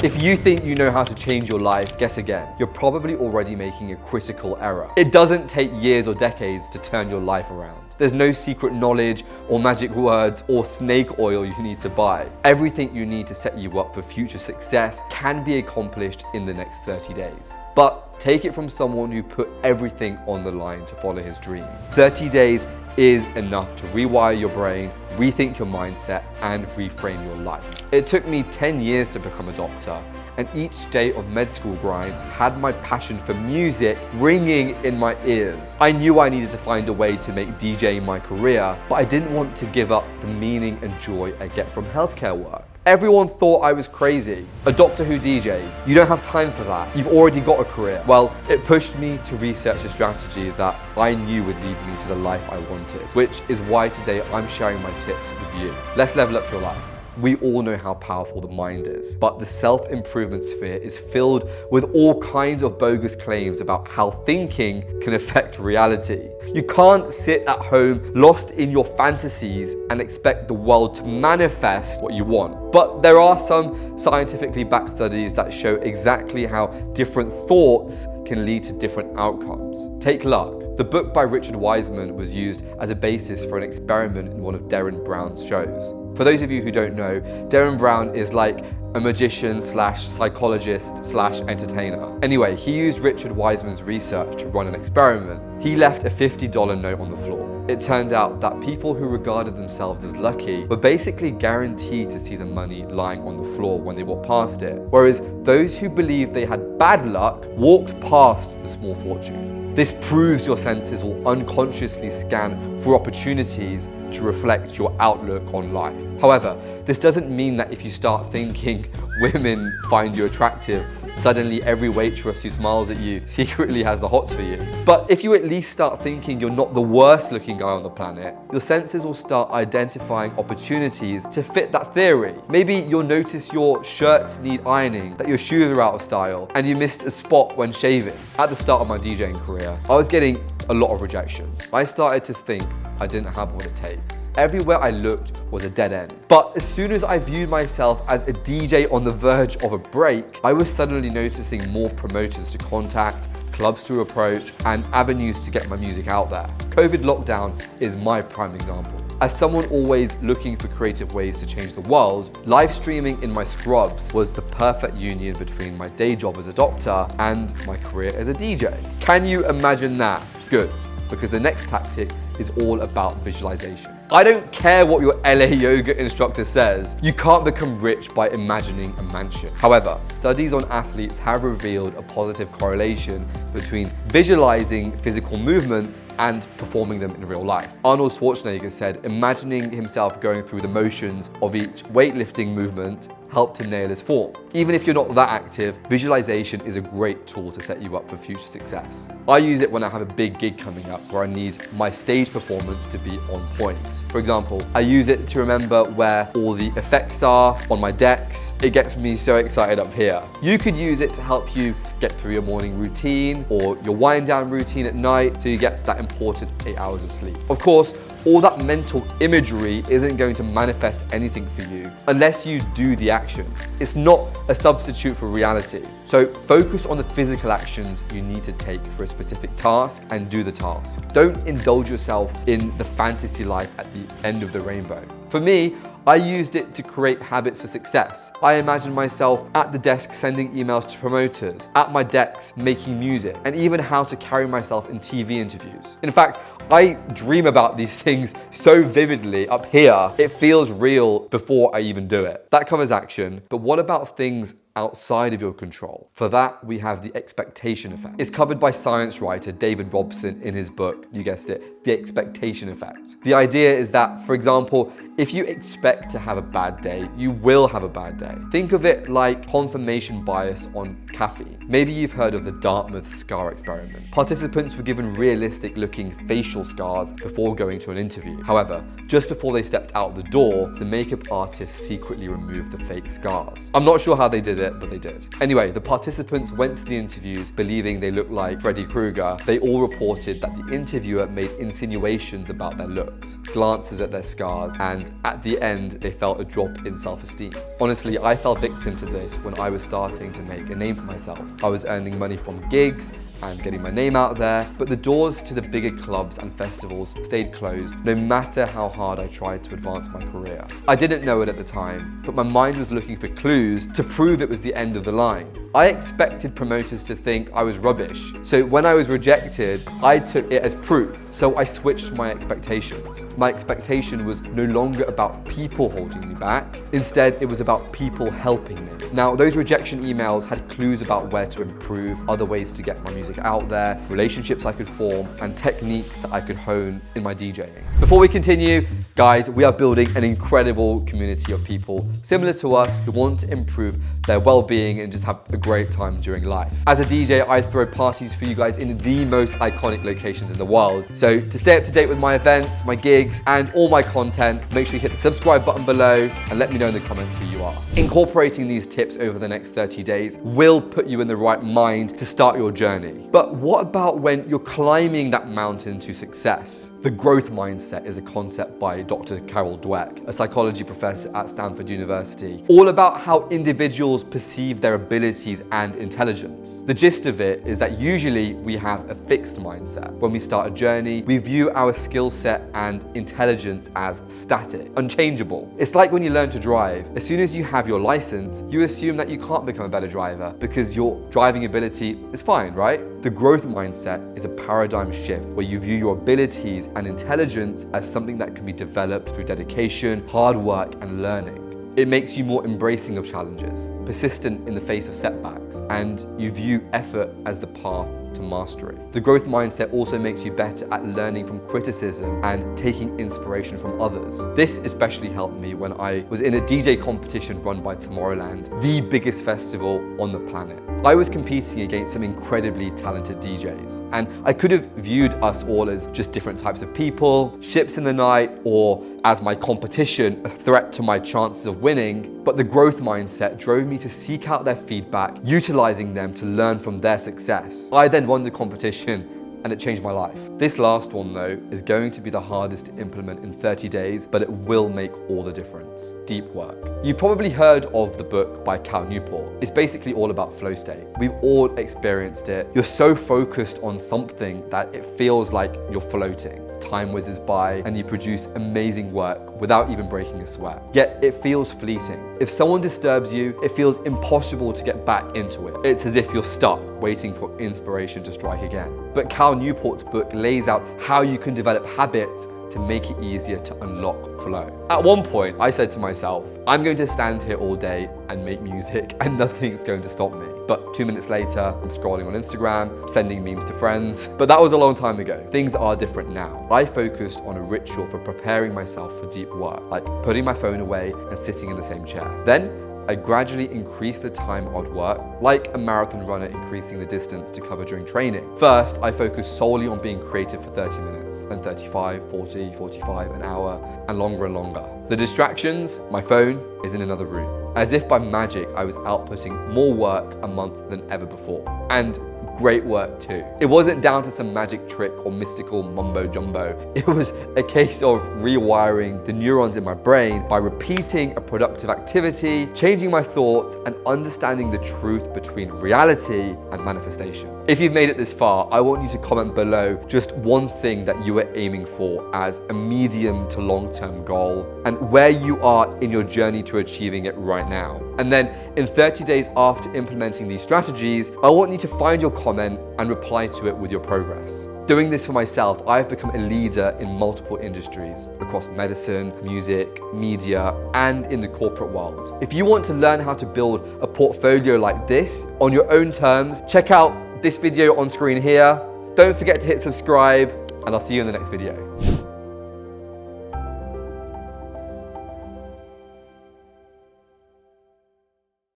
If you think you know how to change your life, guess again. You're probably already making a critical error. It doesn't take years or decades to turn your life around. There's no secret knowledge or magic words or snake oil you need to buy. Everything you need to set you up for future success can be accomplished in the next 30 days. But take it from someone who put everything on the line to follow his dreams. 30 days is enough to rewire your brain, rethink your mindset, and reframe your life. It took me 10 years to become a doctor, and each day of med school grind had my passion for music ringing in my ears. I knew I needed to find a way to make DJing my career, but I didn't want to give up the meaning and joy I get from healthcare work. Everyone thought I was crazy. A doctor who DJs, you don't have time for that. You've already got a career. Well, it pushed me to research a strategy that I knew would lead me to the life I wanted, which is why today I'm sharing my tips with you. Let's level up your life. We all know how powerful the mind is, but the self-improvement sphere is filled with all kinds of bogus claims about how thinking can affect reality. You can't sit at home lost in your fantasies and expect the world to manifest what you want. But there are some scientifically backed studies that show exactly how different thoughts can lead to different outcomes. Take luck. The book by Richard Wiseman was used as a basis for an experiment in one of Derren Brown's shows. For those of you who don't know, Derren Brown is like a magician slash psychologist slash entertainer. Anyway, he used Richard Wiseman's research to run an experiment. He left a $50 note on the floor. It turned out that people who regarded themselves as lucky were basically guaranteed to see the money lying on the floor when they walked past it, whereas those who believed they had bad luck walked past the small fortune. This proves your senses will unconsciously scan for opportunities to reflect your outlook on life. However, this doesn't mean that if you start thinking women find you attractive, suddenly every waitress who smiles at you secretly has the hots for you. But if you at least start thinking you're not the worst looking guy on the planet, your senses will start identifying opportunities to fit that theory. Maybe you'll notice your shirts need ironing, that your shoes are out of style, and you missed a spot when shaving. At the start of my DJing career, I was getting a lot of rejection. I started to think I didn't have what it takes. Everywhere I looked was a dead end. But as soon as I viewed myself as a DJ on the verge of a break, I was suddenly noticing more promoters to contact, clubs to approach, and avenues to get my music out there. COVID lockdown is my prime example. As someone always looking for creative ways to change the world, live streaming in my scrubs was the perfect union between my day job as a doctor and my career as a DJ. Can you imagine that? Good, because the next tactic is all about visualization. I don't care what your LA yoga instructor says. You can't become rich by imagining a mansion. However, studies on athletes have revealed a positive correlation between visualizing physical movements and performing them in real life. Arnold Schwarzenegger said imagining himself going through the motions of each weightlifting movement helped to nail his form. Even if you're not that active, visualization is a great tool to set you up for future success. I use it when I have a big gig coming up where I need my stage performance to be on point. For example, I use it to remember where all the effects are on my decks. It gets me so excited up here. You could use it to help you get through your morning routine or your wind down routine at night so you get that important 8 hours of sleep. Of course, all that mental imagery isn't going to manifest anything for you unless you do the actions. It's not a substitute for reality. So focus on the physical actions you need to take for a specific task and do the task. Don't indulge yourself in the fantasy life at the end of the rainbow. For me, I used it to create habits for success. I imagined myself at the desk sending emails to promoters, at my decks making music, and even how to carry myself in TV interviews. In fact, I dream about these things so vividly up here, it feels real before I even do it. That covers action, but what about things outside of your control? For that, we have the expectation effect. It's covered by science writer David Robson in his book, you guessed it, The Expectation Effect. The idea is that, for example, if you expect to have a bad day, you will have a bad day. Think of it like confirmation bias on caffeine. Maybe you've heard of the Dartmouth scar experiment. Participants were given realistic-looking facial scars before going to an interview. However, just before they stepped out the door, the makeup artist secretly removed the fake scars. I'm not sure how they did it, but they did. Anyway, the participants went to the interviews believing they looked like Freddy Krueger. They all reported that the interviewer made insinuations about their looks, glances at their scars, and at the end, they felt a drop in self-esteem. Honestly, I fell victim to this when I was starting to make a name for myself. I was earning money from gigs and getting my name out there, but the doors to the bigger clubs and festivals stayed closed no matter how hard I tried to advance my career. I didn't know it at the time, but my mind was looking for clues to prove it was the end of the line. I expected promoters to think I was rubbish, so when I was rejected, I took it as proof. So I switched my expectations. My expectation was no longer about people holding me back. Instead, it was about people helping me. Now, those rejection emails had clues about where to improve, other ways to get my music out there, relationships I could form, and techniques that I could hone in my DJing. Before we continue, guys, we are building an incredible community of people similar to us who want to improve their well-being and just have a great time during life. As a DJ, I throw parties for you guys in the most iconic locations in the world. So to stay up to date with my events, my gigs, and all my content, make sure you hit the subscribe button below and let me know in the comments who you are. Incorporating these tips over the next 30 days will put you in the right mind to start your journey. But what about when you're climbing that mountain to success? The growth mindset is a concept by Dr. Carol Dweck, a psychology professor at Stanford University, all about how individuals perceive their abilities and intelligence. The gist of it is that usually we have a fixed mindset. When we start a journey, we view our skill set and intelligence as static, unchangeable. It's like when you learn to drive. As soon as you have your license, you assume that you can't become a better driver because your driving ability is fine, right? The growth mindset is a paradigm shift where you view your abilities and intelligence as something that can be developed through dedication, hard work, and learning. It makes you more embracing of challenges, persistent in the face of setbacks, and you view effort as the path to mastery. The growth mindset also makes you better at learning from criticism and taking inspiration from others. This especially helped me when I was in a DJ competition run by Tomorrowland, the biggest festival on the planet. I was competing against some incredibly talented DJs, and I could have viewed us all as just different types of people, ships in the night, or as my competition, a threat to my chances of winning. But the growth mindset drove me to seek out their feedback, utilizing them to learn from their success. I then won the competition, and it changed my life. This last one though is going to be the hardest to implement in 30 days, but it will make all the difference. Deep work. You've probably heard of the book by Cal Newport. It's basically all about flow state. We've all experienced it. You're so focused on something that it feels like you're floating. Time whizzes by and you produce amazing work without even breaking a sweat. Yet it feels fleeting. If someone disturbs you, it feels impossible to get back into it. It's as if you're stuck, waiting for inspiration to strike again. But Cal Newport's book lays out how you can develop habits to make it easier to unlock flow. At one point, I said to myself, I'm going to stand here all day and make music and nothing's going to stop me. But 2 minutes later, I'm scrolling on Instagram, sending memes to friends. But that was a long time ago. Things are different now. I focused on a ritual for preparing myself for deep work, like putting my phone away and sitting in the same chair. Then, I gradually increased the time I'd work, like a marathon runner increasing the distance to cover during training. First, I focused solely on being creative for 30 minutes, then 35, 40, 45, an hour, and longer. The distractions, my phone is in another room. As if by magic, I was outputting more work a month than ever before. And great work too. It wasn't down to some magic trick or mystical mumbo jumbo. It was a case of rewiring the neurons in my brain by repeating a productive activity, changing my thoughts, and understanding the truth between reality and manifestation. If you've made it this far, I want you to comment below just one thing that you are aiming for as a medium to long-term goal and where you are in your journey to achieving it right now. And then in 30 days after implementing these strategies, I want you to find your comment and reply to it with your progress. Doing this for myself, I've become a leader in multiple industries across medicine, music, media, and in the corporate world. If you want to learn how to build a portfolio like this on your own terms, check out this video on screen here. Don't forget to hit subscribe, and I'll see you in the next video.